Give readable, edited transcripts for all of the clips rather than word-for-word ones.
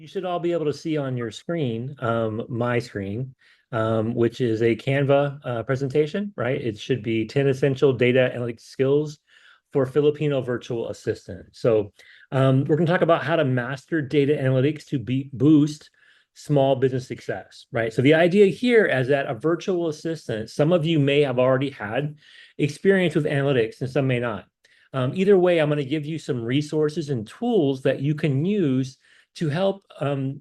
You should all be able to see on your screen, my screen, which is a Canva presentation, right? It should be 10 essential data analytics skills for Filipino virtual assistant. So we're going to talk about how to master data analytics to boost small business success, right? So the idea here is that a virtual assistant, some of you may have already had experience with analytics and some may not. Either way, I'm going to give you some resources and tools that you can use to help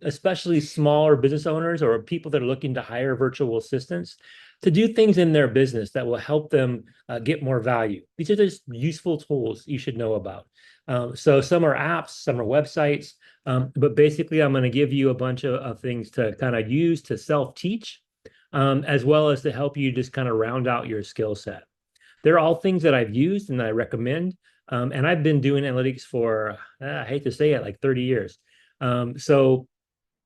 especially smaller business owners or people that are looking to hire virtual assistants to do things in their business that will help them get more value. These are just useful tools you should know about. So some are apps, some are websites, but basically I'm going to give you a bunch of things to kind of use to self-teach, as well as to help you just kind of round out your skill set. They're all things that I've used and that I recommend. And I've been doing analytics for, I hate to say it, like 30 years. So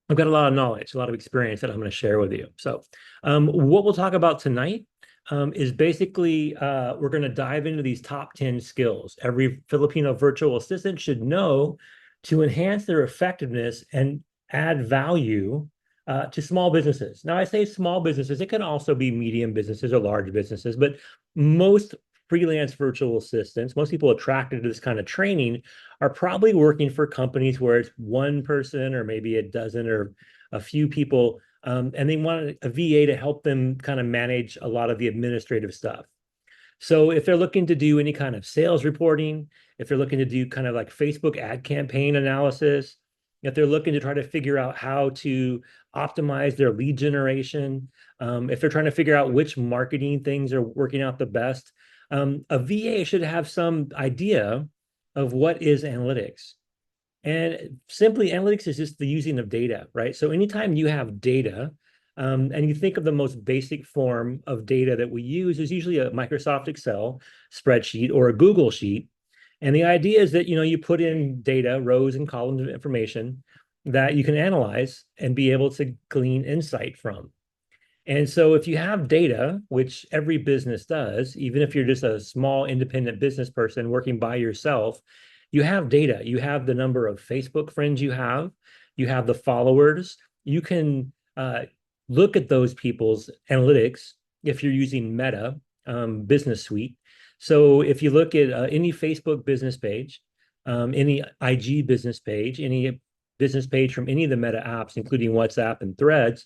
I've got a lot of knowledge, a lot of experience that I'm going to share with you. So what we'll talk about tonight is basically we're going to dive into these top 10 skills every Filipino virtual assistant should know to enhance their effectiveness and add value to small businesses. Now, I say small businesses, it can also be medium businesses or large businesses, but most freelance virtual assistants, most people attracted to this kind of training are probably working for companies where it's one person or maybe a dozen or a few people, and they want a VA to help them kind of manage a lot of the administrative stuff. So if they're looking to do any kind of sales reporting, if they're looking to do kind of like Facebook ad campaign analysis, if they're looking to try to figure out how to optimize their lead generation, if they're trying to figure out which marketing things are working out the best, a VA should have some idea of what is analytics. And simply, analytics is just the using of data, right? So anytime you have data, and you think of the most basic form of data that we use is usually a Microsoft Excel spreadsheet or a Google sheet. And the idea is that, you put in data, rows and columns of information that you can analyze and be able to glean insight from. And so if you have data, which every business does, even if you're just a small independent business person working by yourself, you have data. You have the number of Facebook friends you have the followers. You can look at those people's analytics if you're using Meta Business Suite. So if you look at any Facebook business page, any IG business page, any business page from any of the Meta apps, including WhatsApp and Threads,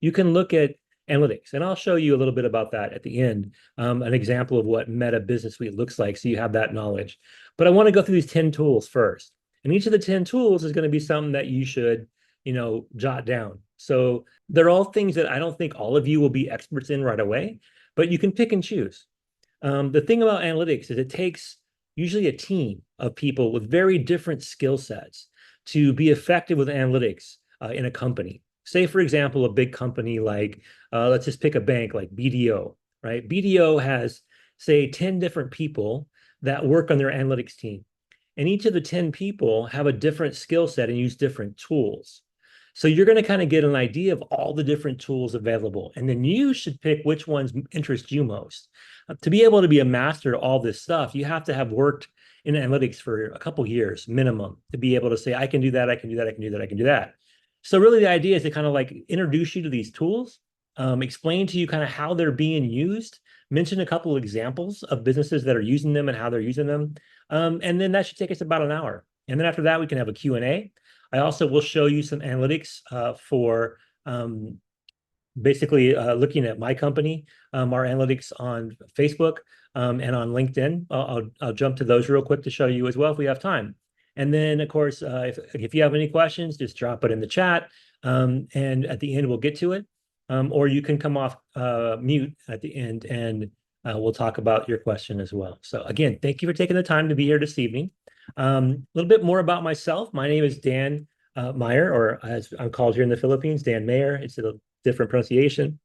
you can look at analytics. And I'll show you a little bit about that at the end, an example of what Meta Business Suite looks like so you have that knowledge. But I want to go through these 10 tools first. And each of the 10 tools is going to be something that you should, jot down. So they're all things that I don't think all of you will be experts in right away, but you can pick and choose. The thing about analytics is it takes usually a team of people with very different skill sets to be effective with analytics in a company. Say, for example, a big company like, let's just pick a bank like BDO, right? BDO has, say, 10 different people that work on their analytics team. And each of the 10 people have a different skill set and use different tools. So you're going to kind of get an idea of all the different tools available. And then you should pick which ones interest you most. To be able to be a master of all this stuff, you have to have worked in analytics for a couple years minimum to be able to say, I can do that, I can do that, I can do that, I can do that. So really the idea is to kind of like introduce you to these tools, explain to you kind of how they're being used, mention a couple of examples of businesses that are using them and how they're using them. And then that should take us about an hour. And then after that, we can have a Q&A. I also will show you some analytics for basically looking at my company, our analytics on Facebook and on LinkedIn. I'll jump to those real quick to show you as well if we have time. And then, of course, if you have any questions, just drop it in the chat. And at the end, we'll get to it. Or you can come off mute at the end and we'll talk about your question as well. So again, thank you for taking the time to be here this evening. A little bit more about myself. My name is Dan Meyer, or as I'm called here in the Philippines, Dan Meyer. It's a different pronunciation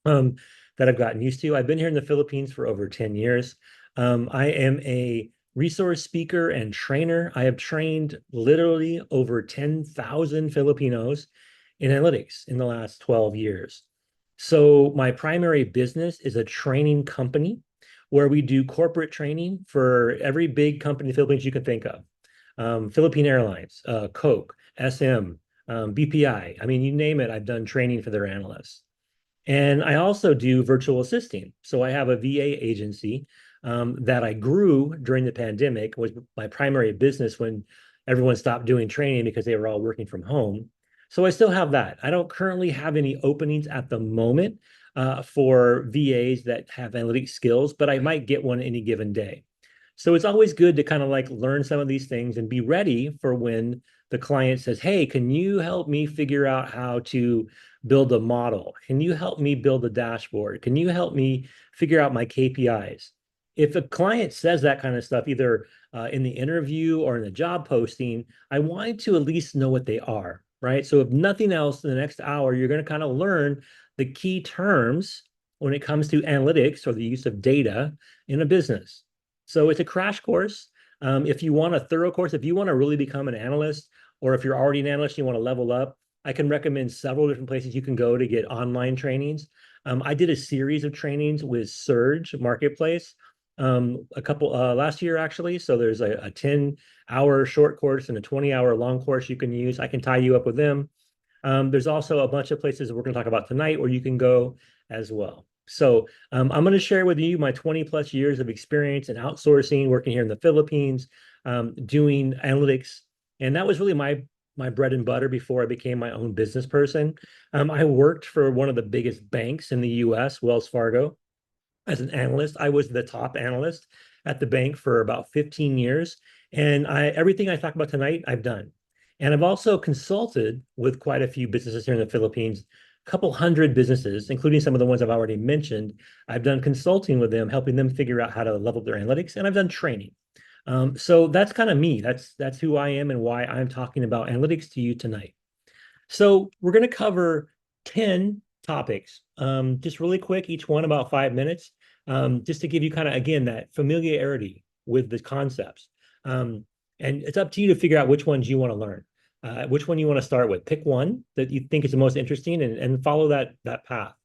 that I've gotten used to. I've been here in the Philippines for over 10 years. I am a resource speaker and trainer. I have trained literally over 10,000 Filipinos in analytics in the last 12 years. So my primary business is a training company where we do corporate training for every big company in the Philippines you can think of. Philippine Airlines, Coke, SM, BPI. I mean, you name it, I've done training for their analysts. And I also do virtual assisting. So I have a VA agency that I grew during the pandemic, was my primary business when everyone stopped doing training because they were all working from home. So I still have that. I don't currently have any openings at the moment for VAs that have analytic skills, but I might get one any given day. So it's always good to kind of like learn some of these things and be ready for when the client says, "Hey, can you help me figure out how to build a model? Can you help me build a dashboard? Can you help me figure out my KPIs?" If a client says that kind of stuff, either in the interview or in the job posting, I want to at least know what they are, right? So if nothing else, in the next hour, you're going to kind of learn the key terms when it comes to analytics or the use of data in a business. So it's a crash course. If you want a thorough course, if you want to really become an analyst, or if you're already an analyst and you want to level up, I can recommend several different places you can go to get online trainings. I did a series of trainings with Surge Marketplace a couple last year actually. So there's a 10-hour short course and a 20-hour long course you can use. I can tie you up with them. There's also a bunch of places we're going to talk about tonight where you can go as well. So I'm going to share with you my 20 plus years of experience in outsourcing, working here in the Philippines, doing analytics. And that was really my bread and butter before I became my own business person. I worked for one of the biggest banks in the US, Wells Fargo, as an analyst. I was the top analyst at the bank for about 15 years. And everything I talk about tonight, I've done. And I've also consulted with quite a few businesses here in the Philippines, a couple hundred businesses, including some of the ones I've already mentioned. I've done consulting with them, helping them figure out how to level their analytics, and I've done training. So that's kind of me. That's who I am and why I'm talking about analytics to you tonight. So we're going to cover 10 topics, just really quick, each one about 5 minutes, just to give you kind of, again, that familiarity with the concepts. And it's up to you to figure out which ones you want to learn, which one you want to start with. Pick one that you think is the most interesting and follow that path.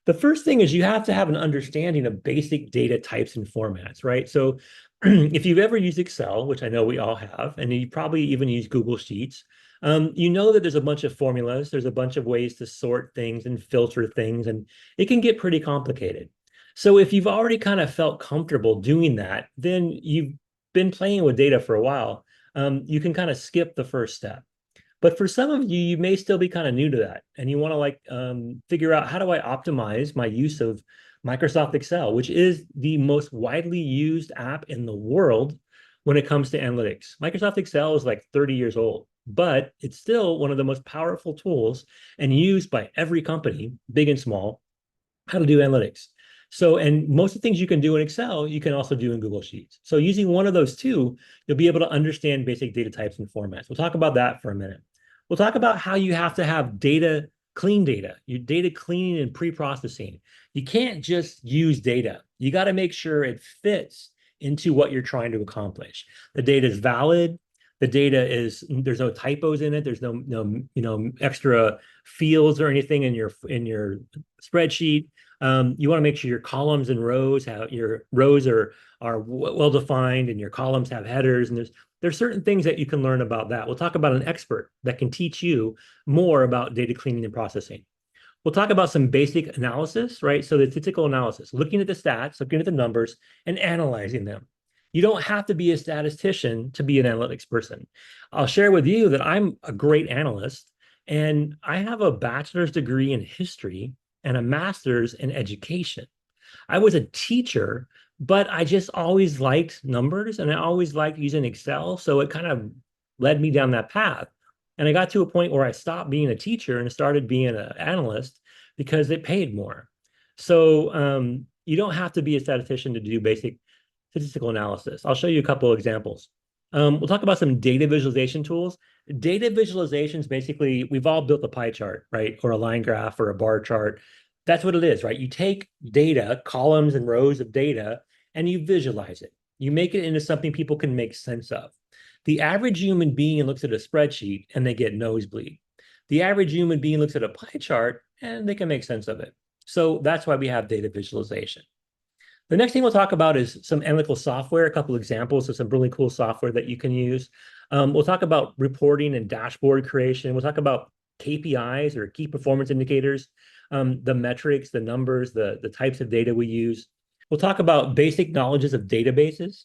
The first thing is you have to have an understanding of basic data types and formats, right? So if you've ever used Excel, which I know we all have, and you probably even use Google Sheets, you know that there's a bunch of formulas, there's a bunch of ways to sort things and filter things, and it can get pretty complicated. So if you've already kind of felt comfortable doing that, then you've been playing with data for a while. You can kind of skip the first step. But for some of you, you may still be kind of new to that, and you want to like figure out, how do I optimize my use of Microsoft Excel, which is the most widely used app in the world when it comes to analytics. Microsoft Excel is like 30 years old, but it's still one of the most powerful tools and used by every company, big and small, how to do analytics. So, and most of the things you can do in Excel, you can also do in Google Sheets. So using one of those two, you'll be able to understand basic data types and formats. We'll talk about that for a minute. We'll talk about how you have to have data, clean data, your data cleaning and pre-processing. You can't just use data. You got to make sure it fits into what you're trying to accomplish. The data is valid. The data is, there's no typos in it. There's no extra fields or anything in your spreadsheet. You want to make sure your columns and rows have, your rows are well defined and your columns have headers, and there's certain things that you can learn about that. We'll talk about an expert that can teach you more about data cleaning and processing. We'll talk about some basic analysis, right? So the statistical analysis, looking at the stats, looking at the numbers, and analyzing them. You don't have to be a statistician to be an analytics person. I'll share with you that I'm a great analyst, and I have a bachelor's degree in history and a master's in education. I was a teacher, but I just always liked numbers and I always liked using Excel. So it kind of led me down that path. And I got to a point where I stopped being a teacher and started being an analyst because it paid more. So you don't have to be a statistician to do basic statistical analysis. I'll show you a couple of examples. We'll talk about some data visualization tools. Data visualizations, basically, we've all built a pie chart, right? Or a line graph or a bar chart. That's what it is, right? You take data, columns and rows of data, and you visualize it. You make it into something people can make sense of. The average human being looks at a spreadsheet and they get nosebleed. The average human being looks at a pie chart and they can make sense of it. So that's why we have data visualization. The next thing we'll talk about is some analytical software, a couple examples of some really cool software that you can use. We'll talk about reporting and dashboard creation. We'll talk about KPIs or key performance indicators, the metrics, the numbers, the types of data we use. We'll talk about basic knowledges of databases,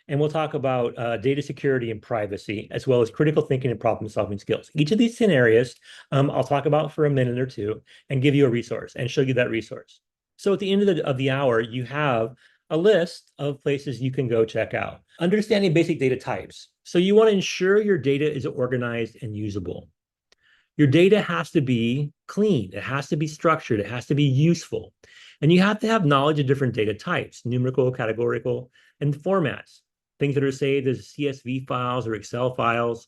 and we'll talk about data security and privacy, as well as critical thinking and problem solving skills. Each of these scenarios I'll talk about for a minute or two and give you a resource and show you that resource. So at the end of the hour, you have a list of places you can go check out. Understanding basic data types. So you want to ensure your data is organized and usable. Your data has to be clean, it has to be structured, it has to be useful. And you have to have knowledge of different data types, numerical, categorical, and formats, things that are saved as CSV files or Excel files.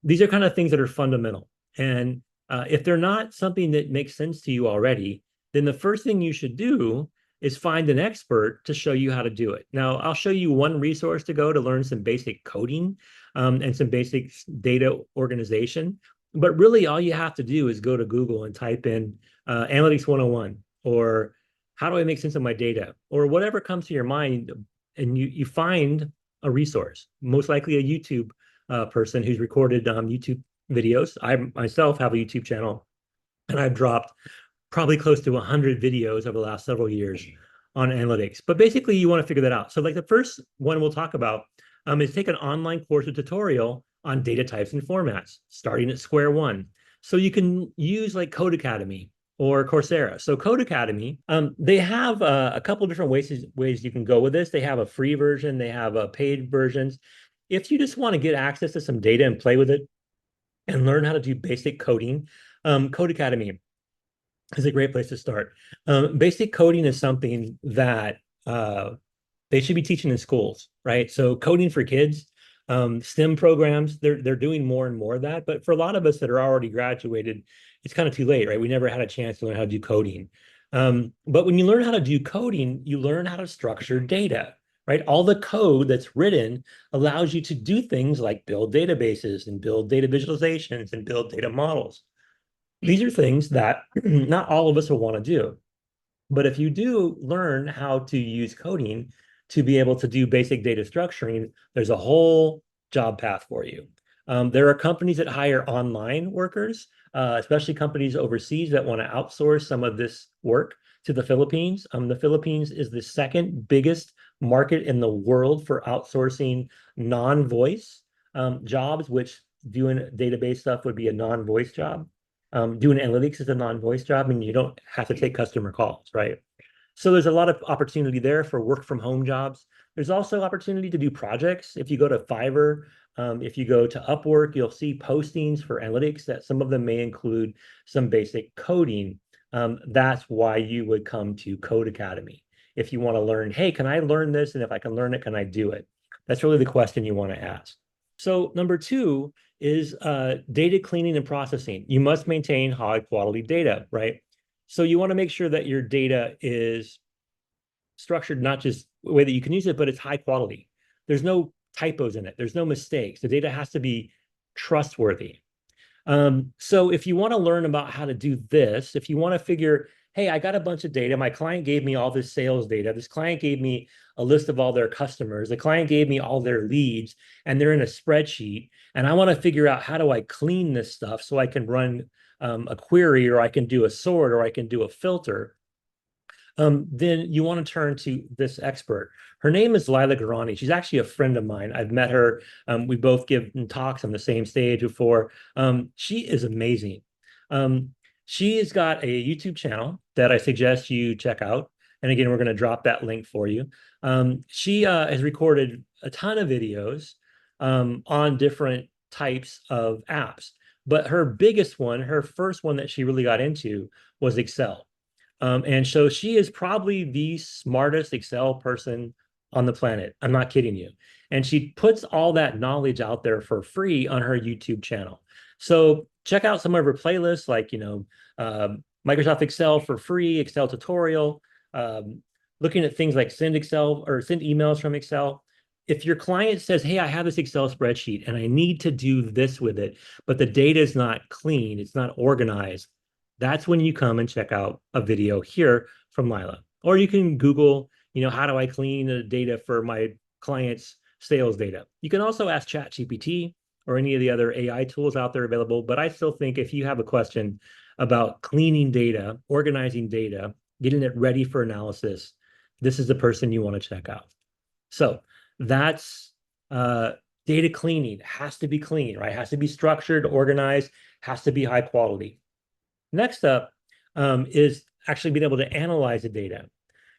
These are kind of things that are fundamental. And if they're not something that makes sense to you already, then the first thing you should do is find an expert to show you how to do it. Now, I'll show you one resource to go to learn some basic coding and some basic data organization. But really, all you have to do is go to Google and type in Analytics 101 or how do I make sense of my data or whatever comes to your mind, and you find a resource, most likely a YouTube person who's recorded YouTube videos. I myself have a YouTube channel, and I've dropped probably close to 100 videos over the last several years on analytics. But basically, you want to figure that out. So like the first one we'll talk about is take an online course or tutorial on data types and formats, starting at square one. So you can use like Code Academy or Coursera. So Code Academy, they have a couple of different ways you can go with this. They have a free version, they have paid versions. If you just want to get access to some data and play with it and learn how to do basic coding, Code Academy is a great place to start. Basic coding is something that they should be teaching in schools, right? So coding for kids, STEM programs, they're doing more and more of that. But for a lot of us that are already graduated, it's kind of too late, right? We never had a chance to learn how to do coding. But when you learn how to do coding, you learn how to structure data, right? All the code that's written allows you to do things like build databases and build data visualizations and build data models. These are things that not all of us will want to do. But if you do learn how to use coding to be able to do basic data structuring, there's a whole job path for you. There are companies that hire online workers, especially companies overseas that want to outsource some of this work to the Philippines. The Philippines is the second biggest market in the world for outsourcing non-voice jobs, which doing database stuff would be a non-voice job. Doing analytics is a non-voice job, and you don't have to take customer calls, right? So there's a lot of opportunity there for work from home jobs. There's also opportunity to do projects. If you go to Fiverr, if you go to Upwork, you'll see postings for analytics that some of them may include some basic coding. That's why you would come to Code Academy. If you want to learn, hey, can I learn this? And if I can learn it, can I do it? That's really the question you want to ask. So number two is data cleaning and processing. You must maintain high quality data, right? So you want to make sure that your data is structured not just the way that you can use it, but it's high quality. There's no typos in it. There's no mistakes. The data has to be trustworthy. So if you want to learn about how to do this, if you want to figure, hey, I got a bunch of data. My client gave me all this sales data. This client gave me a list of all their customers. The client gave me all their leads, and they're in a spreadsheet. And I want to figure out how do I clean this stuff so I can run a query, or I can do a sort, or I can do a filter. Then you want to turn to this expert. Her name is Lila Garani. She's actually a friend of mine. I've met her. We both given talks on the same stage before. She is amazing. She has got a YouTube channel that I suggest you check out. And again, we're going to drop that link for you. She has recorded a ton of videos on different types of apps. But her biggest one, her first one that she really got into was Excel. And so she is probably the smartest Excel person on the planet. I'm not kidding you. And she puts all that knowledge out there for free on her YouTube channel. So check out some of her playlists, like, Microsoft Excel for free, Excel tutorial, looking at things like send Excel or send emails from Excel. If your client says, hey, I have this Excel spreadsheet and I need to do this with it, but the data is not clean, it's not organized, that's when you come and check out a video here from Lila Or you can Google, how do I clean the data for my clients' sales data? You can also ask ChatGPT or any of the other AI tools out there available. But I still think if you have a question about cleaning data, organizing data, getting it ready for analysis, this is the person you want to check out. So that's uh, data cleaning. It has to be clean, right? It has to be structured, organized, has to be high quality. Next up is actually being able to analyze the data.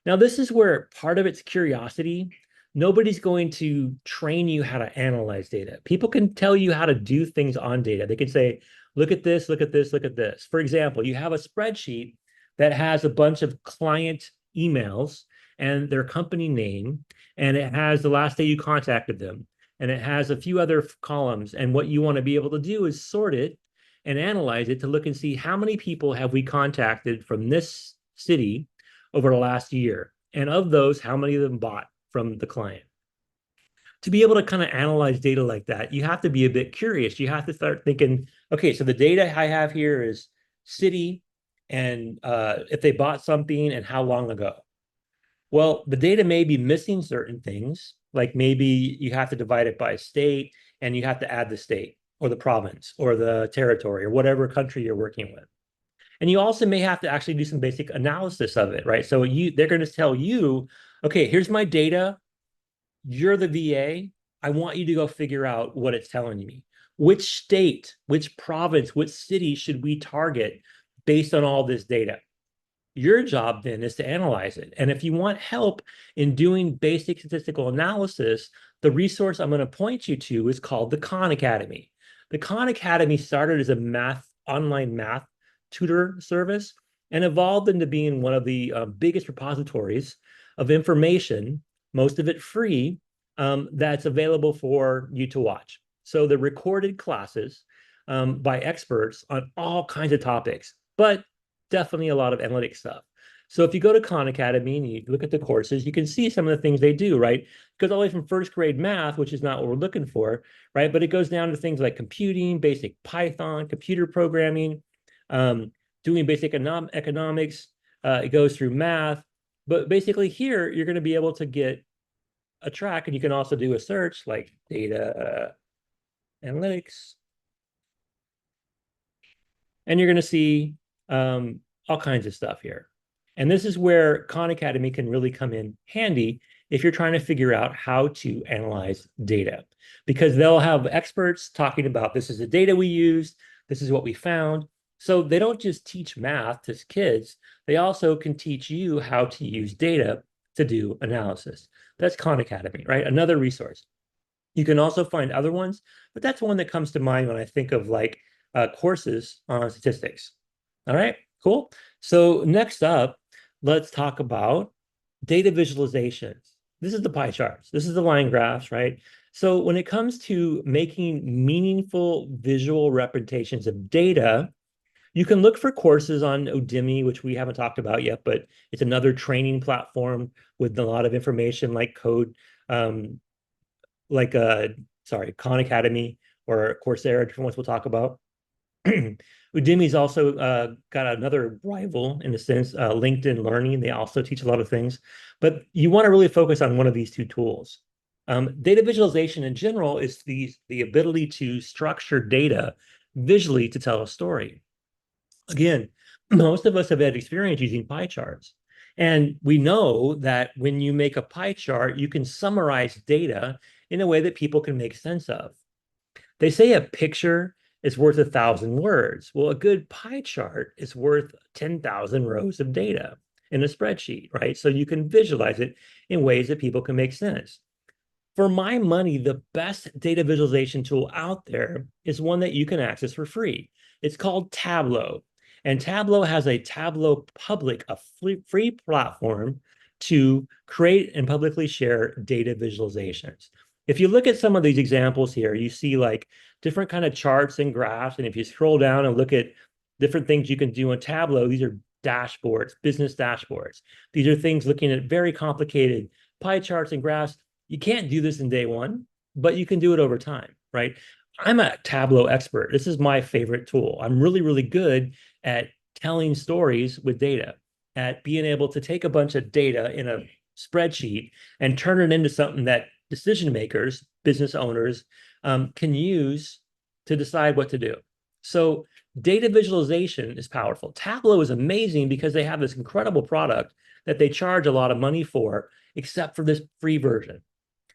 Now, this is where part of it's curiosity. Nobody's going to train you how to analyze data. People can tell you how to do things on data. They can say, look at this, look at this, look at this. For example, you have a spreadsheet that has a bunch of client emails and their company name, and it has the last day you contacted them, and it has a few other columns. And what you want to be able to do is sort it and analyze it to look and see how many people have we contacted from this city over the last year. And of those, how many of them bought from the client? To be able to kind of analyze data like that, you have to be a bit curious. You have to start thinking, okay, so the data I have here is city and if they bought something and how long ago. Well, the data may be missing certain things, like maybe you have to divide it by state and you have to add the state or the province or the territory or whatever country you're working with. And you also may have to actually do some basic analysis of it, right? So they're going to tell you, okay, here's my data. You're the VA. I want you to go figure out what it's telling me. Which state, which province, which city should we target based on all this data? Your job then is to analyze it. And if you want help in doing basic statistical analysis, the resource I'm going to point you to is called the Khan Academy. The Khan Academy started as a online math tutor service and evolved into being one of the biggest repositories of information, most of it free, that's available for you to watch. So the recorded classes by experts on all kinds of topics, but definitely a lot of analytic stuff. So if you go to Khan Academy and you look at the courses, you can see some of the things they do, right? It goes all the way from first grade math, which is not what we're looking for, right? But it goes down to things like computing, basic Python, computer programming, doing basic economics. It goes through math. But basically here, you're going to be able to get a track, and you can also do a search like data analytics. And you're going to see all kinds of stuff here. And this is where Khan Academy can really come in handy if you're trying to figure out how to analyze data, because they'll have experts talking about this is the data we used, this is what we found. So they don't just teach math to kids, they also can teach you how to use data to do analysis. That's Khan Academy, right? Another resource. You can also find other ones, but that's one that comes to mind when I think of like courses on statistics. All right, cool. So next up, let's talk about data visualizations. This is the pie charts. This is the line graphs, right? So when it comes to making meaningful visual representations of data, you can look for courses on Udemy, which we haven't talked about yet, but it's another training platform with a lot of information like code, like Khan Academy or Coursera, different ones we'll talk about. Udemy's also got another rival in a sense, LinkedIn Learning. They also teach a lot of things, but you want to really focus on one of these two tools. Data visualization in general is the ability to structure data visually to tell a story. Again, most of us have had experience using pie charts. And we know that when you make a pie chart, you can summarize data in a way that people can make sense of. They say a picture is worth 1,000 words. Well, a good pie chart is worth 10,000 rows of data in a spreadsheet, right? So you can visualize it in ways that people can make sense. For my money, the best data visualization tool out there is one that you can access for free. It's called Tableau. And Tableau has a Tableau Public, a free platform to create and publicly share data visualizations. If you look at some of these examples here, you see like different kind of charts and graphs. And if you scroll down and look at different things you can do in Tableau, these are dashboards, business dashboards. These are things looking at very complicated pie charts and graphs. You can't do this in day one, but you can do it over time, right? I'm a Tableau expert. This is my favorite tool. I'm really, really good at telling stories with data. at being able to take a bunch of data in a spreadsheet and turn it into something that decision makers, business owners, can use to decide what to do. So data visualization is powerful. Tableau is amazing because they have this incredible product that they charge a lot of money for, except for this free version.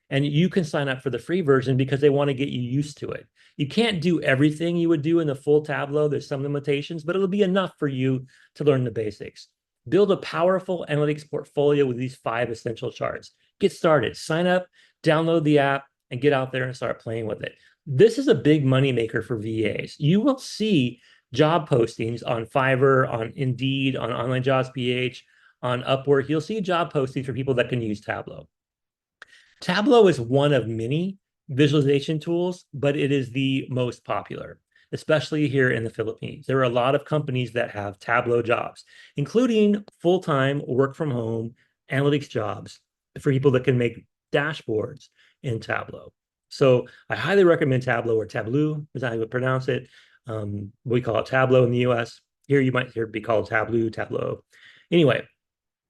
And you can sign up for the free version because they want to get you used to it. You can't do everything you would do in the full Tableau. There's some limitations, but it'll be enough for you to learn the basics. Build a powerful analytics portfolio with these 5 essential charts. Get started, sign up, download the app, and get out there and start playing with it. This is a big money maker for VAs. You will see job postings on Fiverr, on Indeed, on Online Jobs PH, on Upwork. You'll see job postings for people that can use Tableau. Tableau is one of many visualization tools, but it is the most popular, especially here in the Philippines. There are a lot of companies that have Tableau jobs, including full-time work from home analytics jobs for people that can make dashboards in Tableau. So I highly recommend Tableau, or Tableau is how you would pronounce it. We call it Tableau in the US. Here you might hear it be called Tableau. Anyway,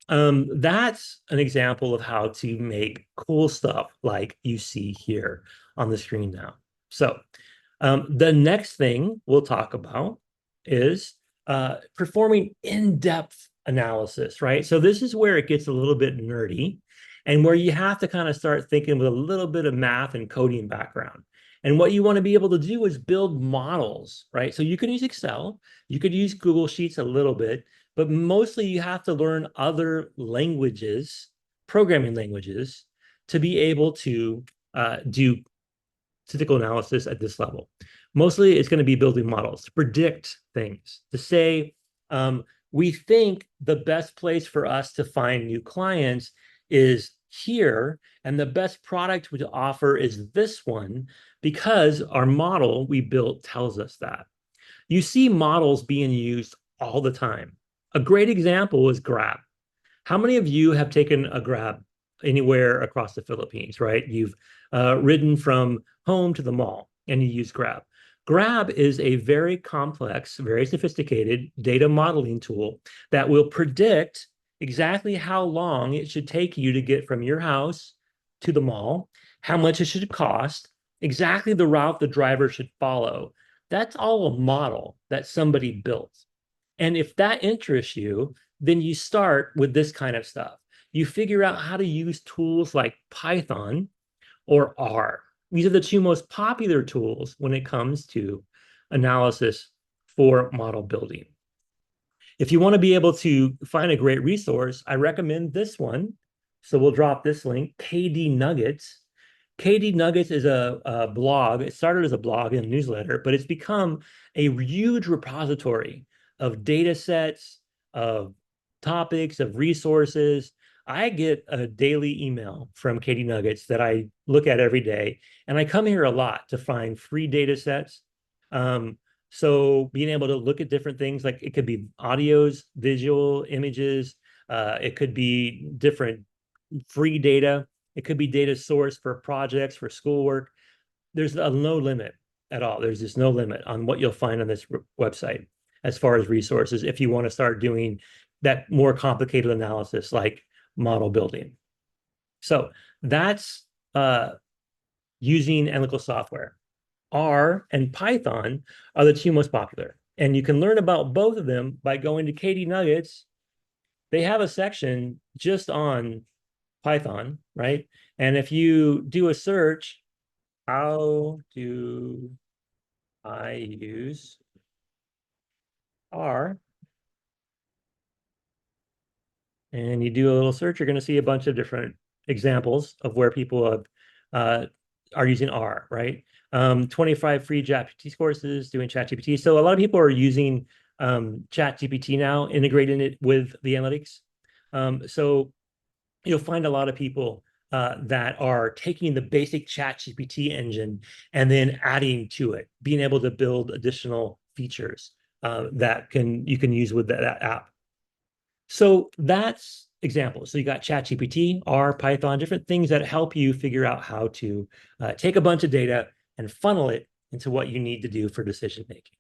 that's an example of how to make cool stuff like you see here on the screen now. So the next thing we'll talk about is performing in-depth analysis, right? So this is where it gets a little bit nerdy and where you have to kind of start thinking with a little bit of math and coding background. And what you want to be able to do is build models, right? So you can use Excel, you could use Google Sheets a little bit, but mostly you have to learn other languages, programming languages, to be able to do statistical analysis at this level. Mostly it's going to be building models to predict things, to say, we think the best place for us to find new clients is here, and the best product to offer is this one because our model we built tells us that. You see models being used all the time. A great example is Grab. How many of you have taken a Grab anywhere across the Philippines, right? You've ridden from home to the mall and you use Grab. Grab is a very complex, very sophisticated data modeling tool that will predict exactly how long it should take you to get from your house to the mall, how much it should cost, exactly the route the driver should follow. That's all a model that somebody built. And if that interests you, then you start with this kind of stuff. You figure out how to use tools like Python or R. These are the 2 most popular tools when it comes to analysis for model building. If you want to be able to find a great resource, I recommend this one. So we'll drop this link, KD Nuggets. KD Nuggets is a blog. It started as a blog and a newsletter, but it's become a huge repository of data sets, of topics, of resources. I get a daily email from KD Nuggets that I look at every day, and I come here a lot to find free data sets. So being able to look at different things, like it could be audios, visual, images, it could be different free data, it could be data source for projects, for schoolwork. There's no limit at all. There's just no limit on what you'll find on this website as far as resources if you want to start doing that more complicated analysis like model building. So that's using analytical software. R and Python are the 2 most popular. And you can learn about both of them by going to KD Nuggets. They have a section just on Python, right? And if you do a search, how do I use R? And you do a little search, you're going to see a bunch of different examples of where people have, are using R, right? 25 free ChatGPT courses doing ChatGPT. So a lot of people are using ChatGPT now, integrating it with the analytics. So you'll find a lot of people that are taking the basic ChatGPT engine and then adding to it, being able to build additional features that you can use with that app. So that's examples. So you got ChatGPT, R, Python, different things that help you figure out how to take a bunch of data and funnel it into what you need to do for decision making.